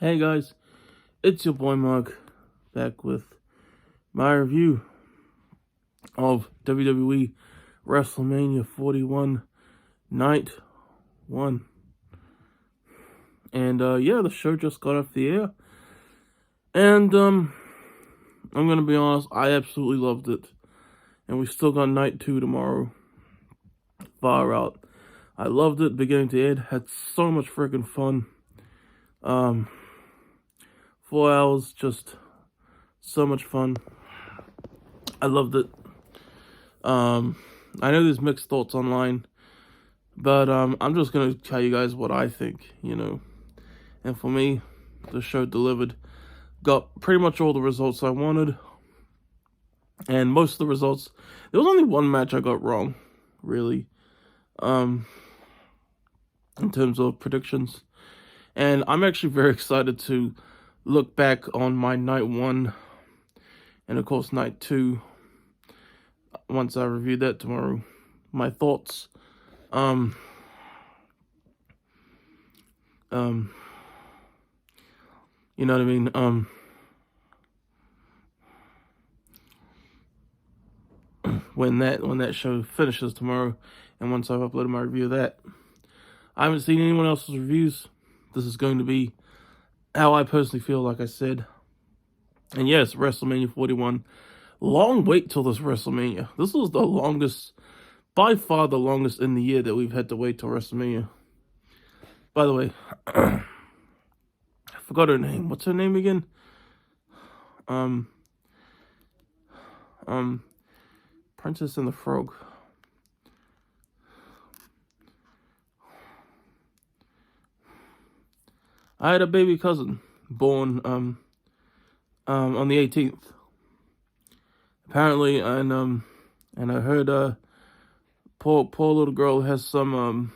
Hey guys, it's your boy Mark, back with my review of WWE WrestleMania 41 Night 1. And the show just got off the air. And I'm gonna be honest, I absolutely loved it. And we still got Night 2 tomorrow. Far out. I loved it beginning to end, had so much freaking fun. 4 hours, just so much fun. I loved it. I know there's mixed thoughts online, but I'm just gonna tell you guys what I think, And for me, the show delivered. Got pretty much all the results I wanted, and most of the results. There was only one match I got wrong, really, in terms of predictions. And I'm actually very excited to look back on my Night 1 and, of course, Night 2 once I review that tomorrow. My thoughts. You know what I mean? When that show finishes tomorrow, and once I've uploaded my review of that. I haven't seen anyone else's reviews. This is going to be how I personally feel, like I said. And yes, WrestleMania 41. Long wait till this WrestleMania. This was the longest, by far the longest in the year that we've had to wait till WrestleMania. By the way, I forgot her name. What's her name again? Princess and the Frog. I had a baby cousin born on the 18th. Apparently, and I heard poor little girl has some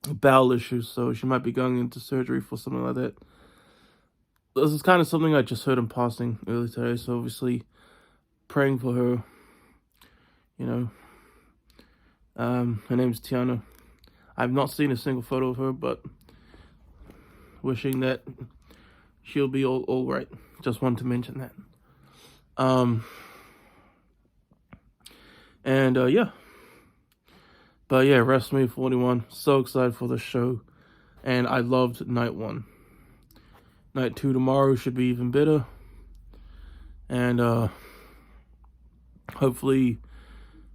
bowel issues, so she might be going into surgery for something like that. This is kind of something I just heard in passing earlier today, so obviously praying for her. Her name's Tiana. I've not seen a single photo of her, but wishing that she'll be all right. Just wanted to mention that. But yeah, WrestleMania 41. So excited for the show, and I loved Night 1. Night 2 tomorrow should be even better, and hopefully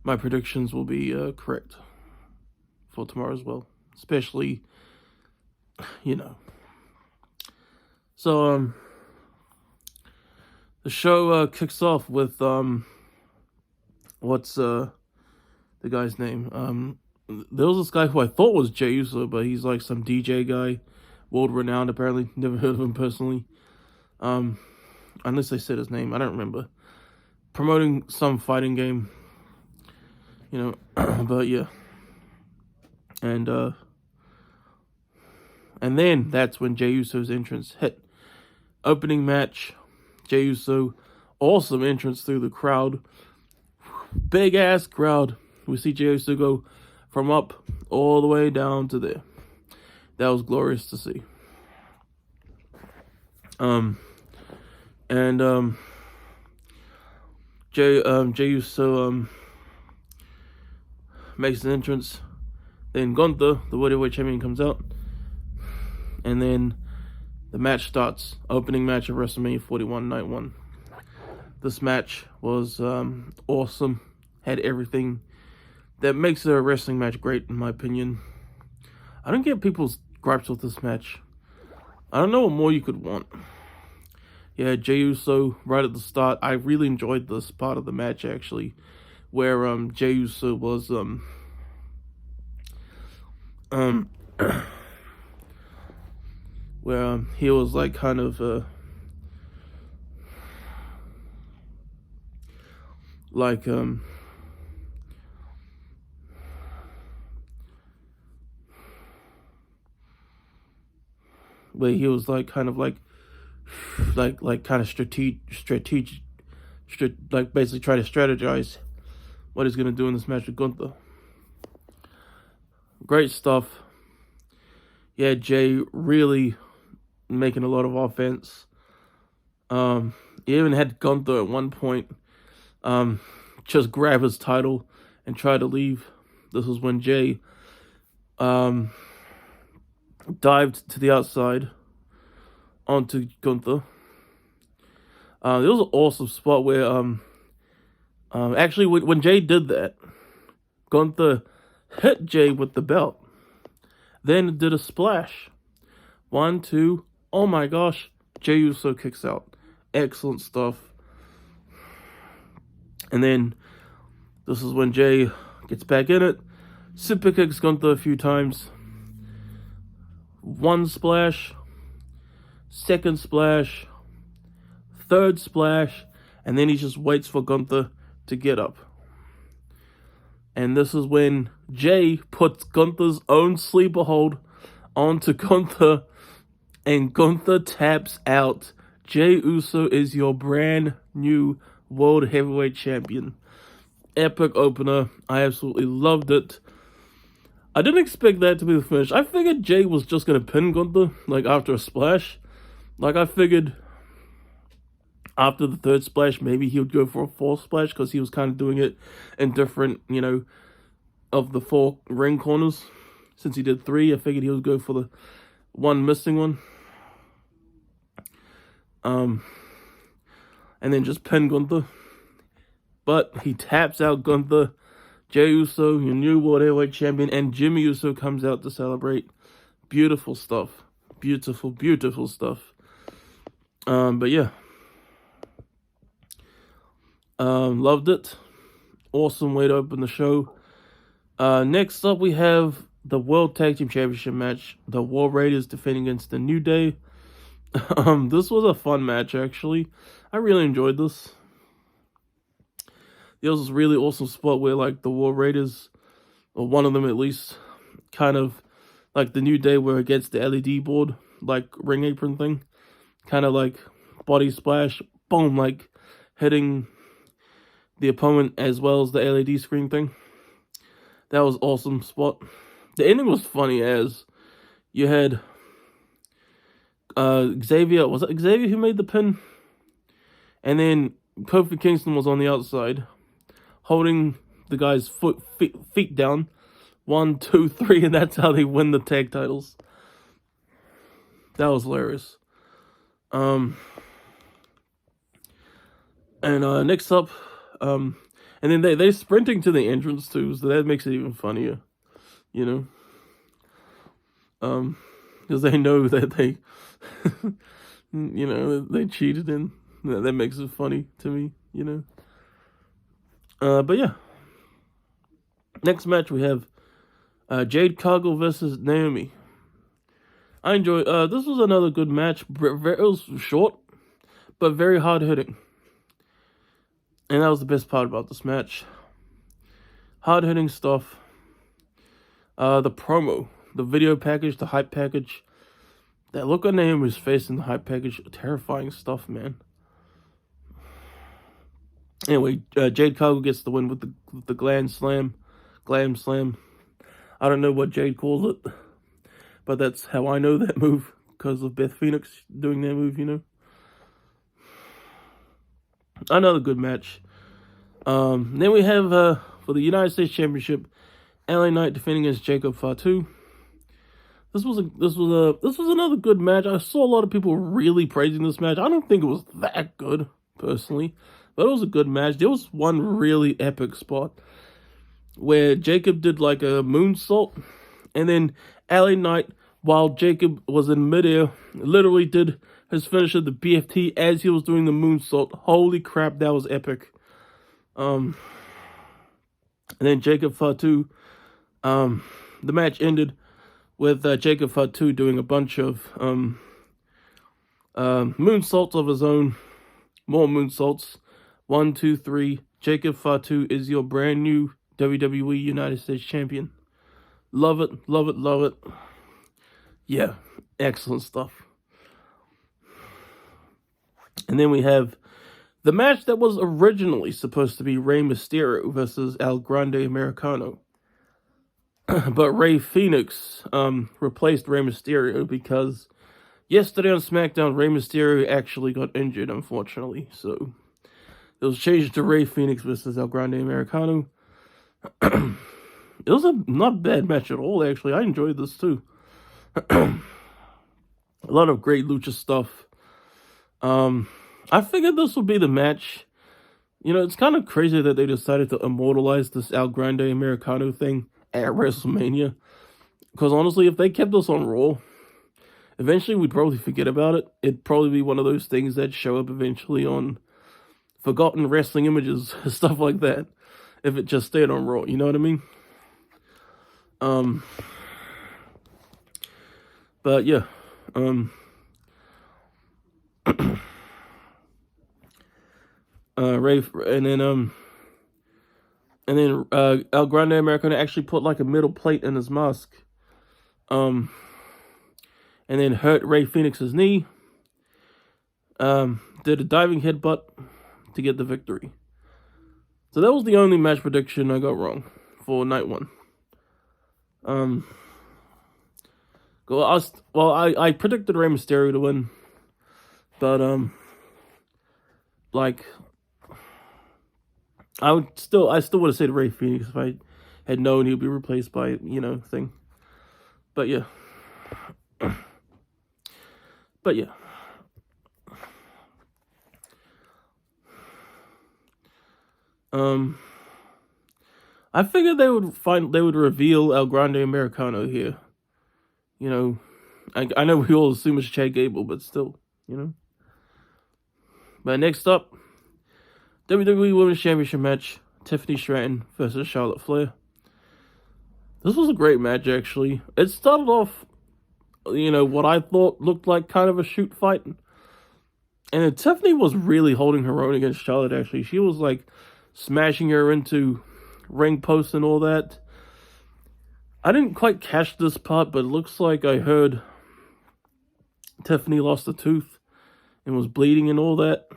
my predictions will be correct for tomorrow as well, especially, So, the show kicks off with, what's the guy's name? There was this guy who I thought was Jey Uso, but he's like some DJ guy, world-renowned apparently, never heard of him personally, unless they said his name, I don't remember, promoting some fighting game, but yeah. And then that's when Jey Uso's entrance hit. Opening match, Jey Uso, awesome entrance through the crowd. Big ass crowd. We see Jey Uso go from up all the way down to there. That was glorious to see. Jey Uso makes an entrance. Then Gunther, the World Champion, comes out. And then the match starts. Opening match of WrestleMania 41 Night 1. This match was awesome. Had everything that makes a wrestling match great, in my opinion. I don't get people's gripes with this match. I don't know what more you could want. Yeah, Jey Uso right at the start. I really enjoyed this part of the match, actually, where Jey Uso was where he was like kind of where he was like kind of like kind of strategic, like basically try to strategize what he's gonna do in this match with Gunther. Great stuff. Yeah, Jey really making a lot of offense. He even had Gunther at one point just grab his title and try to leave. This was when Jey dived to the outside onto Gunther. There was an awesome spot where actually when Jey did that, Gunther hit Jey with the belt. Then did a splash. 1, 2, oh my gosh, Jey Uso kicks out. Excellent stuff. And then this is when Jey gets back in it. Super kicks Gunther a few times. 1 splash, 2nd splash, 3rd splash, and then he just waits for Gunther to get up. And this is when Jey puts Gunther's own sleeper hold onto Gunther, and Gunther taps out. Jey Uso is your brand new World Heavyweight Champion. Epic opener. I absolutely loved it. I didn't expect that to be the finish. I figured Jey was just going to pin Gunther, like, after a splash. Like, I figured after the 3rd splash, maybe he would go for a 4th splash, because he was kind of doing it in different, of the 4 ring corners. Since he did 3, I figured he would go for the one missing one. And then just pin Gunther. But he taps out Gunther. Jey Uso, your new World Heavyweight Champion, and Jimmy Uso comes out to celebrate. Beautiful stuff. Beautiful, beautiful stuff. But yeah. Loved it. Awesome way to open the show. Next up, we have the World Tag Team Championship match. The War Raiders defending against the New Day. This was a fun match, actually. I really enjoyed this. There was this really awesome spot where, like, the War Raiders, or one of them at least, kind of, like, the New Day were against the LED board, like, ring apron thing. Kind of like body splash, boom, like, hitting the opponent as well as the LED screen thing. That was awesome spot. The ending was funny as you had Xavier. Was it Xavier who made the pin? And then Kofi Kingston was on the outside, holding the guy's feet down. 1, 2, 3, and that's how they win the tag titles. That was hilarious. And next up, and then they're sprinting to the entrance too, so that makes it even funnier, because they know that they, they cheated, and that makes it funny to me, But yeah, next match we have Jade Cargill versus Naomi. I enjoyed. This was another good match. It was short, but very hard hitting. And that was the best part about this match. Hard-hitting stuff. The promo. The video package. The hype package. That look on Naomi's face in the hype package. Terrifying stuff, man. Anyway, Jade Cargill gets the win with the Glam Slam. Glam Slam. I don't know what Jade calls it. But that's how I know that move. Because of Beth Phoenix doing that move, Another good match. Then we have for the United States Championship, LA Knight defending against Jacob Fatu. This was another good match. I saw a lot of people really praising this match. I don't think it was that good personally, but it was a good match. There was one really epic spot where Jacob did like a moonsault, and then LA Knight, while Jacob was in midair, literally did his finisher, the BFT, as he was doing the moonsault. Holy crap, that was epic. And then Jacob Fatu, the match ended with Jacob Fatu doing a bunch of moonsaults of his own. More moonsaults. 1, 2, 3. Jacob Fatu is your brand new WWE United States Champion. Love it, love it, love it. Yeah, excellent stuff. And then we have the match that was originally supposed to be Rey Mysterio versus El Grande Americano. But Rey Fenix replaced Rey Mysterio because yesterday on SmackDown, Rey Mysterio actually got injured, unfortunately. So it was changed to Rey Fenix versus El Grande Americano. It was a not bad match at all, actually. I enjoyed this too. A lot of great lucha stuff. I figured this would be the match. You know, it's kind of crazy that they decided to immortalize this El Grande Americano thing at WrestleMania. Because honestly, if they kept this on Raw, eventually we'd probably forget about it. It'd probably be one of those things that show up eventually on forgotten wrestling images, stuff like that. If it just stayed on Raw, you know what I mean? But yeah, Ray, and then El Grande Americano actually put like a metal plate in his mask, and then hurt Rey Fenix's knee. Did a diving headbutt to get the victory. So that was the only match prediction I got wrong for night one. I predicted Rey Mysterio to win, but like I still would have said Rey Fenix if I had known he would be replaced by thing. But yeah, I figured they would reveal El Grande Americano here. You know, I know we all assume it's Chad Gable, but still, But next up, WWE Women's Championship match, Tiffany Stratton versus Charlotte Flair. This was a great match, actually. It started off, what I thought looked like kind of a shoot fight. And Tiffany was really holding her own against Charlotte, actually. She was, like, smashing her into ring posts and all that. I didn't quite catch this part, but it looks like I heard Tiffany lost a tooth and was bleeding and all that.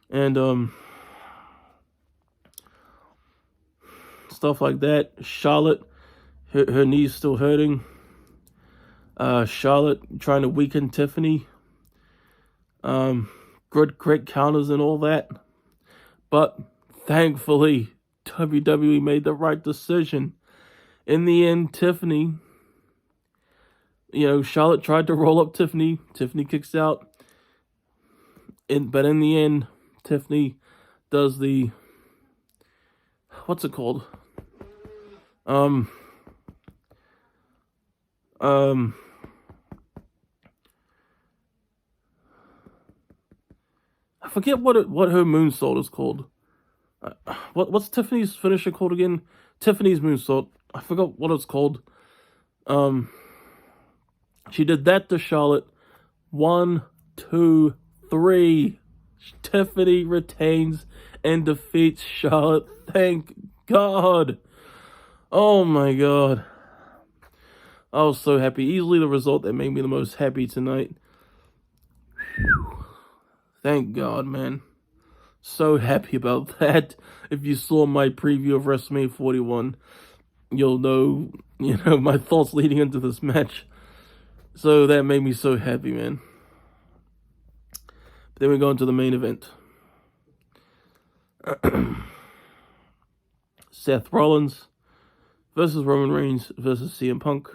And, stuff like that. Charlotte, her knee's still hurting. Charlotte trying to weaken Tiffany. Great counters and all that. But, thankfully, WWE made the right decision. In the end, Tiffany, Charlotte tried to roll up Tiffany. Tiffany kicks out. But in the end, Tiffany does the, what's it called? I forget what her moonsault is called. What's Tiffany's finisher called again? Tiffany's moonsault. I forgot what it's called. She did that to Charlotte. 1, 2, 3. Tiffany retains and defeats Charlotte. Thank God. Oh my God. I was so happy. Easily the result that made me the most happy tonight. Whew. Thank God, man. So happy about that. If you saw my preview of WrestleMania 41, you'll know, my thoughts leading into this match. So that made me so happy, man. But then we go into the main event. Seth Rollins versus Roman Reigns versus CM Punk.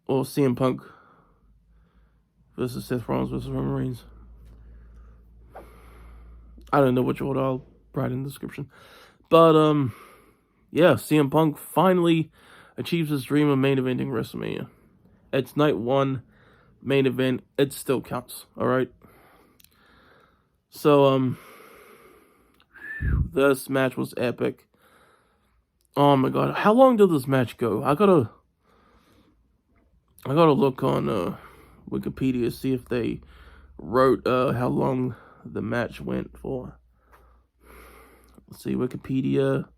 Or CM Punk versus Seth Rollins versus Roman Reigns. I don't know which order, I'll write in the description. But, yeah, CM Punk finally achieves his dream of main eventing WrestleMania. It's night one, main event, it still counts, alright? So, this match was epic. Oh my God, how long did this match go? I gotta look on Wikipedia, see if they wrote how long the match went for. Let's see, Wikipedia.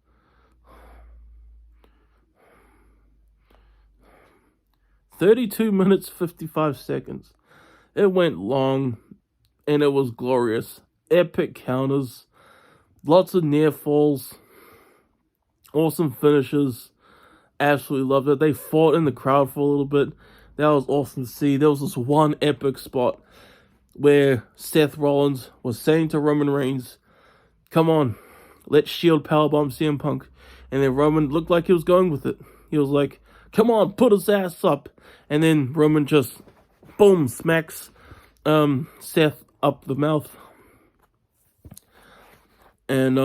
"32 minutes, 55 seconds. It went long, and it was glorious. Epic counters, lots of near falls, Awesome finishes. Absolutely loved it. They fought in the crowd for a little bit. That was awesome to see. There was this one epic spot where Seth Rollins was saying to Roman Reigns, come on, let's Shield powerbomb CM Punk. And then Roman looked like he was going with it. He was like, come on, put his ass up. And then Roman just, boom, smacks Seth up the mouth. And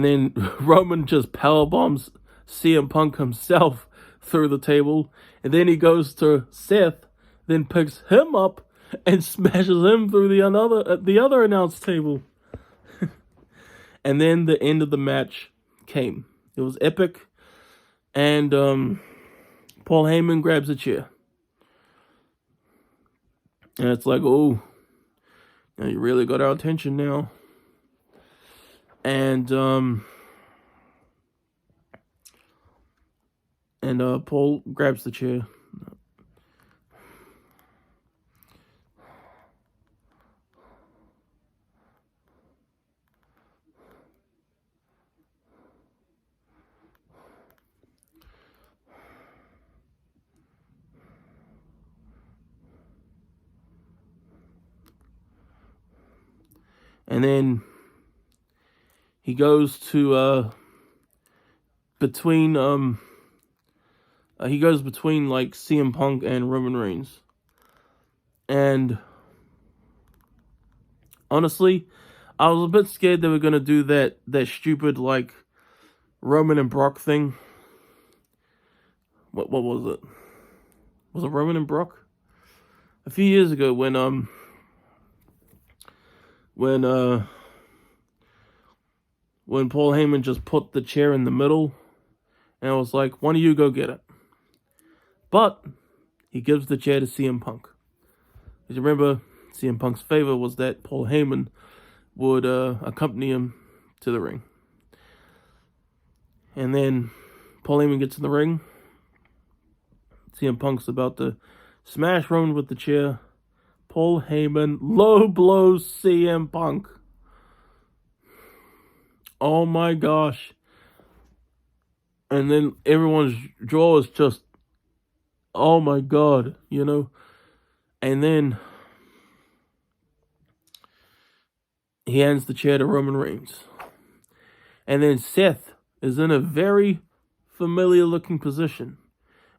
then Roman just powerbombs CM Punk himself through the table. And then he goes to Seth, then picks him up and smashes him through the other announce table. And then the end of the match came. It was epic. And Paul Heyman grabs a chair. And it's like, oh, now you really got our attention now. And Paul grabs the chair. And then he goes to between like CM Punk and Roman Reigns. And honestly, I was a bit scared they were gonna do that stupid like Roman and Brock thing. What was it? Was it Roman and Brock? A few years ago when Paul Heyman just put the chair in the middle and I was like, one of you go get it. But he gives the chair to CM Punk. Because you remember, CM Punk's favor was that Paul Heyman would accompany him to the ring. And then Paul Heyman gets in the ring. CM Punk's about to smash Roman with the chair. Paul Heyman low blows CM Punk. Oh my gosh. And then everyone's jaw is just, oh my god, you know. And then he hands the chair to Roman Reigns. And then Seth is in a very familiar looking position.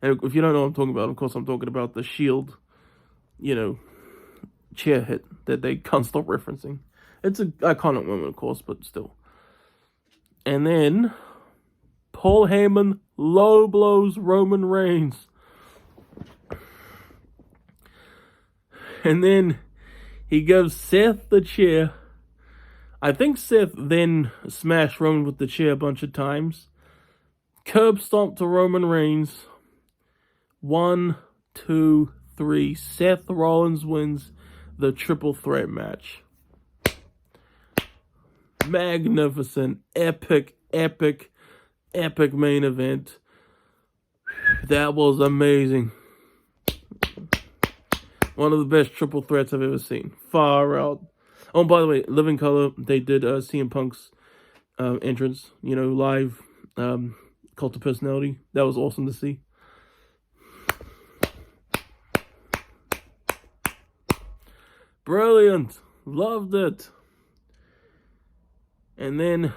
And if you don't know what I'm talking about, of course I'm talking about the Shield, you know, chair hit that they can't stop referencing. It's an iconic moment, of course, but still. And then Paul Heyman low blows Roman Reigns. And then he gives Seth the chair. I think Seth then smashed Roman with the chair a bunch of times. Curb stomp to Roman Reigns. 1, 2, 3. Seth Rollins wins the triple threat match. Magnificent, epic main event. That was amazing. One of the best triple threats I've ever seen. Far out. Oh, by the way, Living Color, they did CM Punk's entrance, you know, live, Cult of Personality. That was awesome to see. Brilliant. Loved it. And then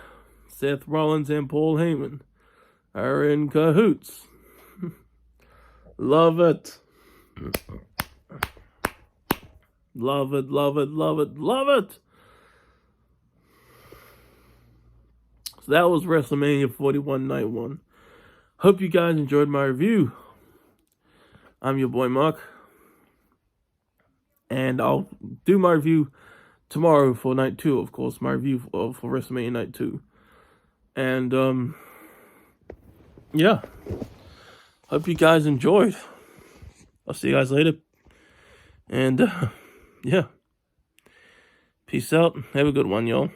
Seth Rollins and Paul Heyman are in cahoots. Love it. Love it, love it, love it, love it. So that was WrestleMania 41 Night 1. Hope you guys enjoyed my review. I'm your boy Mark. And I'll do my review tomorrow for Night 2, of course. My review for WrestleMania Night 2. And, yeah. Hope you guys enjoyed. I'll see you guys later. And, yeah. Peace out. Have a good one, y'all.